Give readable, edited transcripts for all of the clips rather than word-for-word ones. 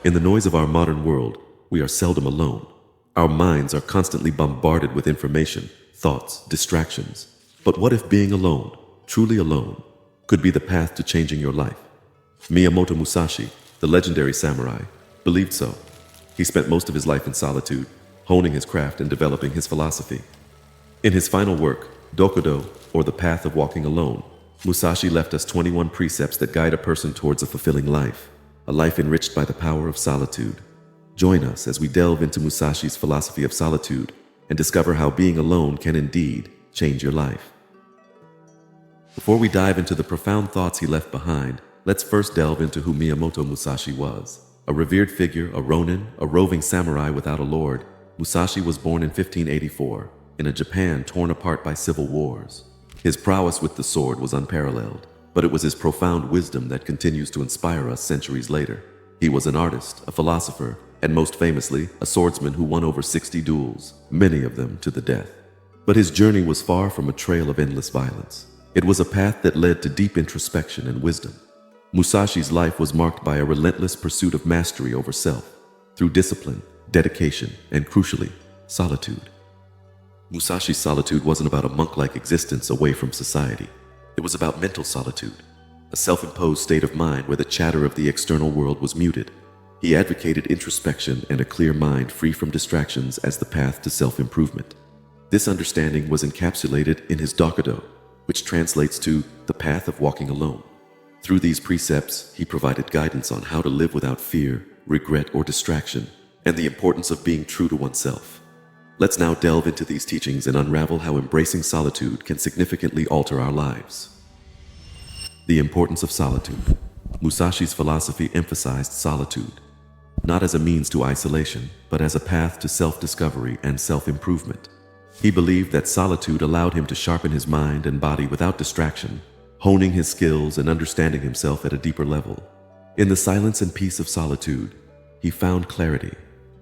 In the noise of our modern world, we are seldom alone. Our minds are constantly bombarded with information, thoughts, distractions. But what if being alone, truly alone, could be the path to changing your life? Miyamoto Musashi, the legendary samurai, believed so. He spent most of his life in solitude, honing his craft and developing his philosophy. In his final work, Dokkodo, or the Path of Walking Alone, Musashi left us 21 precepts that guide a person towards a fulfilling life, a life enriched by the power of solitude. Join us as we delve into Musashi's philosophy of solitude and discover how being alone can indeed change your life. Before we dive into the profound thoughts he left behind, let's first delve into who Miyamoto Musashi was. A revered figure, a ronin, a roving samurai without a lord, Musashi was born in 1584 in a Japan torn apart by civil wars. His prowess with the sword was unparalleled, but it was his profound wisdom that continues to inspire us centuries later. He was an artist, a philosopher, and most famously, a swordsman who won over 60 duels, many of them to the death. But his journey was far from a trail of endless violence. It was a path that led to deep introspection and wisdom. Musashi's life was marked by a relentless pursuit of mastery over self, through discipline, dedication, and crucially, solitude. Musashi's solitude wasn't about a monk-like existence away from society. It was about mental solitude, a self-imposed state of mind where the chatter of the external world was muted. He advocated introspection and a clear mind free from distractions as the path to self-improvement. This understanding was encapsulated in his Dokkodo, which translates to the path of walking alone. Through these precepts, he provided guidance on how to live without fear, regret, or distraction, and the importance of being true to oneself. Let's now delve into these teachings and unravel how embracing solitude can significantly alter our lives. The importance of solitude. Musashi's philosophy emphasized solitude, not as a means to isolation, but as a path to self-discovery and self-improvement. He believed that solitude allowed him to sharpen his mind and body without distraction, honing his skills and understanding himself at a deeper level. In the silence and peace of solitude, he found clarity,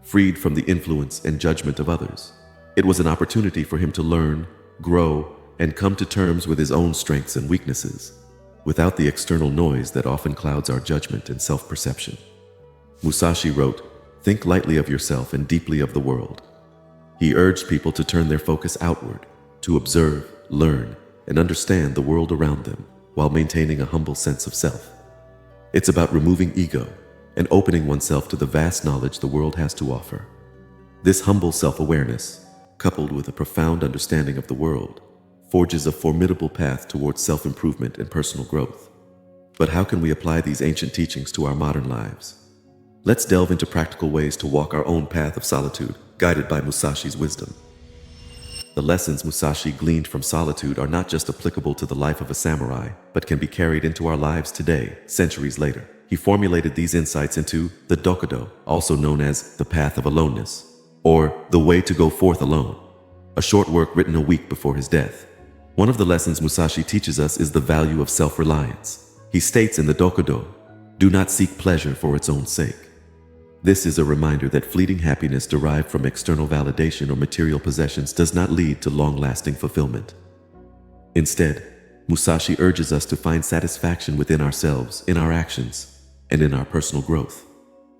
freed from the influence and judgment of others. It was an opportunity for him to learn, grow, and come to terms with his own strengths and weaknesses, without the external noise that often clouds our judgment and self-perception. Musashi wrote, "Think lightly of yourself and deeply of the world." He urged people to turn their focus outward, to observe, learn, and understand the world around them, while maintaining a humble sense of self. It's about removing ego and opening oneself to the vast knowledge the world has to offer. This humble self-awareness, coupled with a profound understanding of the world, forges a formidable path towards self-improvement and personal growth. But how can we apply these ancient teachings to our modern lives? Let's delve into practical ways to walk our own path of solitude, guided by Musashi's wisdom. The lessons Musashi gleaned from solitude are not just applicable to the life of a samurai, but can be carried into our lives today, centuries later. He formulated these insights into the Dokkodo, also known as the Path of Aloneness, or the Way to Go Forth Alone, a short work written a week before his death. One of the lessons Musashi teaches us is the value of self-reliance. He states in the Dokkodo, "Do not seek pleasure for its own sake." This is a reminder that fleeting happiness derived from external validation or material possessions does not lead to long-lasting fulfillment. Instead, Musashi urges us to find satisfaction within ourselves, in our actions, and in our personal growth.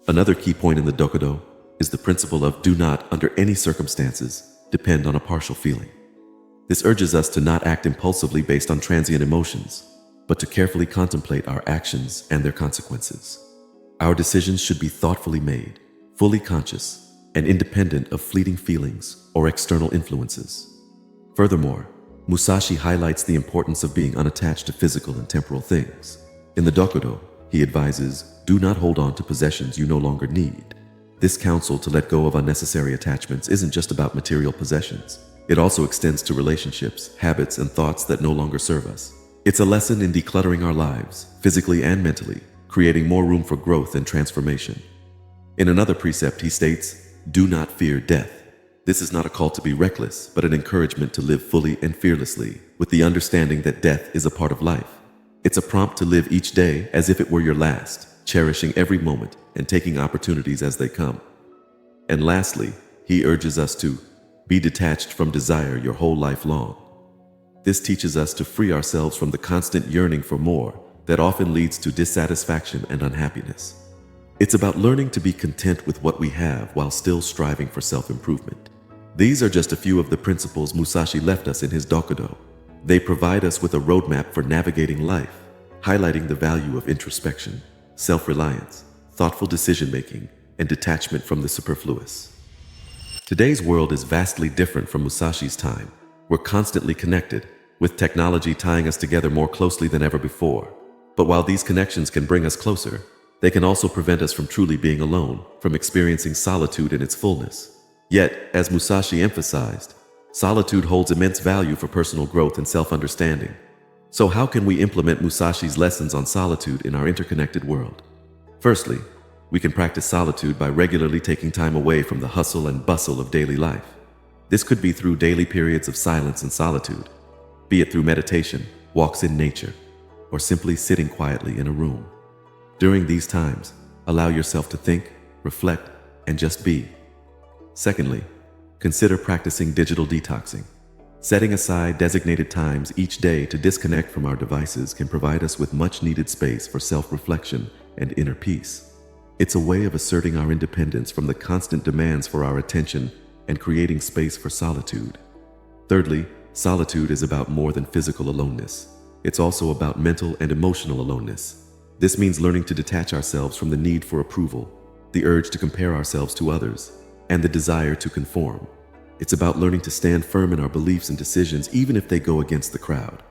Another key point in the Dokkodo is the principle of do not, under any circumstances, depend on a partial feeling. This urges us to not act impulsively based on transient emotions, but to carefully contemplate our actions and their consequences. Our decisions should be thoughtfully made, fully conscious, and independent of fleeting feelings or external influences. Furthermore, Musashi highlights the importance of being unattached to physical and temporal things. In the Dokkodo, he advises, do not hold on to possessions you no longer need. This counsel to let go of unnecessary attachments isn't just about material possessions. It also extends to relationships, habits, and thoughts that no longer serve us. It's a lesson in decluttering our lives, physically and mentally, creating more room for growth and transformation. In another precept, he states, do not fear death. This is not a call to be reckless, but an encouragement to live fully and fearlessly, with the understanding that death is a part of life. It's a prompt to live each day as if it were your last, cherishing every moment and taking opportunities as they come. And lastly, he urges us to be detached from desire your whole life long. This teaches us to free ourselves from the constant yearning for more that often leads to dissatisfaction and unhappiness. It's about learning to be content with what we have while still striving for self-improvement. These are just a few of the principles Musashi left us in his Dokkodo. They provide us with a roadmap for navigating life, highlighting the value of introspection, self-reliance, thoughtful decision-making, and detachment from the superfluous. Today's world is vastly different from Musashi's time. We're constantly connected, with technology tying us together more closely than ever before. But while these connections can bring us closer, they can also prevent us from truly being alone, from experiencing solitude in its fullness. Yet, as Musashi emphasized, solitude holds immense value for personal growth and self-understanding. So how can we implement Musashi's lessons on solitude in our interconnected world? Firstly, we can practice solitude by regularly taking time away from the hustle and bustle of daily life. This could be through daily periods of silence and solitude, be it through meditation, walks in nature, or simply sitting quietly in a room. During these times, allow yourself to think, reflect, and just be. Secondly, consider practicing digital detoxing. Setting aside designated times each day to disconnect from our devices can provide us with much-needed space for self-reflection and inner peace. It's a way of asserting our independence from the constant demands for our attention and creating space for solitude. Thirdly, solitude is about more than physical aloneness. It's also about mental and emotional aloneness. This means learning to detach ourselves from the need for approval, the urge to compare ourselves to others, and the desire to conform. It's about learning to stand firm in our beliefs and decisions even if they go against the crowd.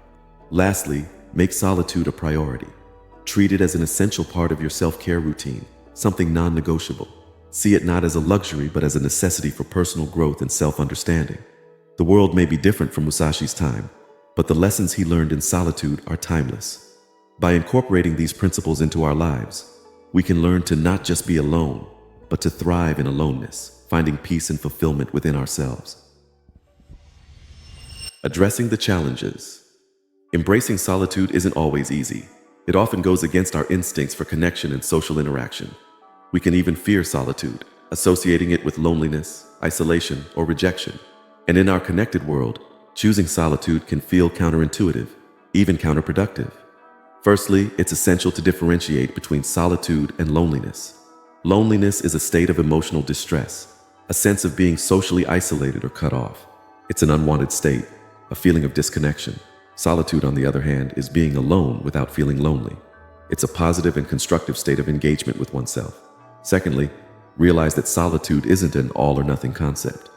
Lastly, make solitude a priority. Treat it as an essential part of your self-care routine, something non-negotiable. See it not as a luxury but as a necessity for personal growth and self-understanding. The world may be different from Musashi's time, but the lessons he learned in solitude are timeless. By incorporating these principles into our lives, we can learn to not just be alone, but to thrive in aloneness, finding peace and fulfillment within ourselves. Addressing the challenges. Embracing solitude isn't always easy. It often goes against our instincts for connection and social interaction. We can even fear solitude, associating it with loneliness, isolation, or rejection. And in our connected world, choosing solitude can feel counterintuitive, even counterproductive. Firstly, it's essential to differentiate between solitude and loneliness. Loneliness is a state of emotional distress, a sense of being socially isolated or cut off. It's an unwanted state, a feeling of disconnection. Solitude, on the other hand, is being alone without feeling lonely. It's a positive and constructive state of engagement with oneself. Secondly, realize that solitude isn't an all-or-nothing concept.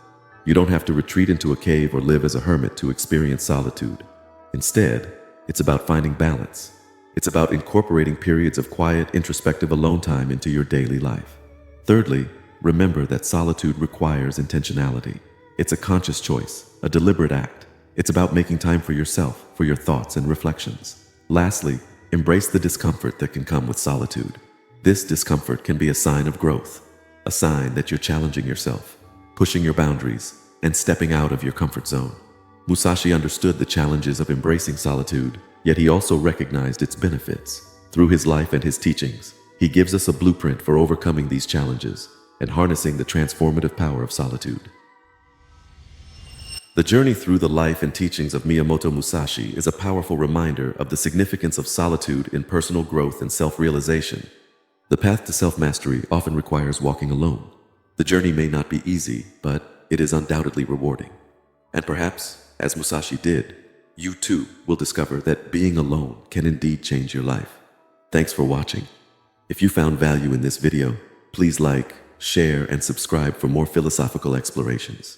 You don't have to retreat into a cave or live as a hermit to experience solitude. Instead, it's about finding balance. It's about incorporating periods of quiet, introspective alone time into your daily life. Thirdly, remember that solitude requires intentionality. It's a conscious choice, a deliberate act. It's about making time for yourself, for your thoughts and reflections. Lastly, embrace the discomfort that can come with solitude. This discomfort can be a sign of growth, a sign that you're challenging yourself, pushing your boundaries, and stepping out of your comfort zone. Musashi understood the challenges of embracing solitude, yet he also recognized its benefits. Through his life and his teachings, he gives us a blueprint for overcoming these challenges and harnessing the transformative power of solitude. The journey through the life and teachings of Miyamoto Musashi is a powerful reminder of the significance of solitude in personal growth and self-realization. The path to self-mastery often requires walking alone. The journey may not be easy, but it is undoubtedly rewarding. And perhaps, as Musashi did, you too will discover that being alone can indeed change your life. Thanks for watching. If you found value in this video, please like, share, and subscribe for more philosophical explorations.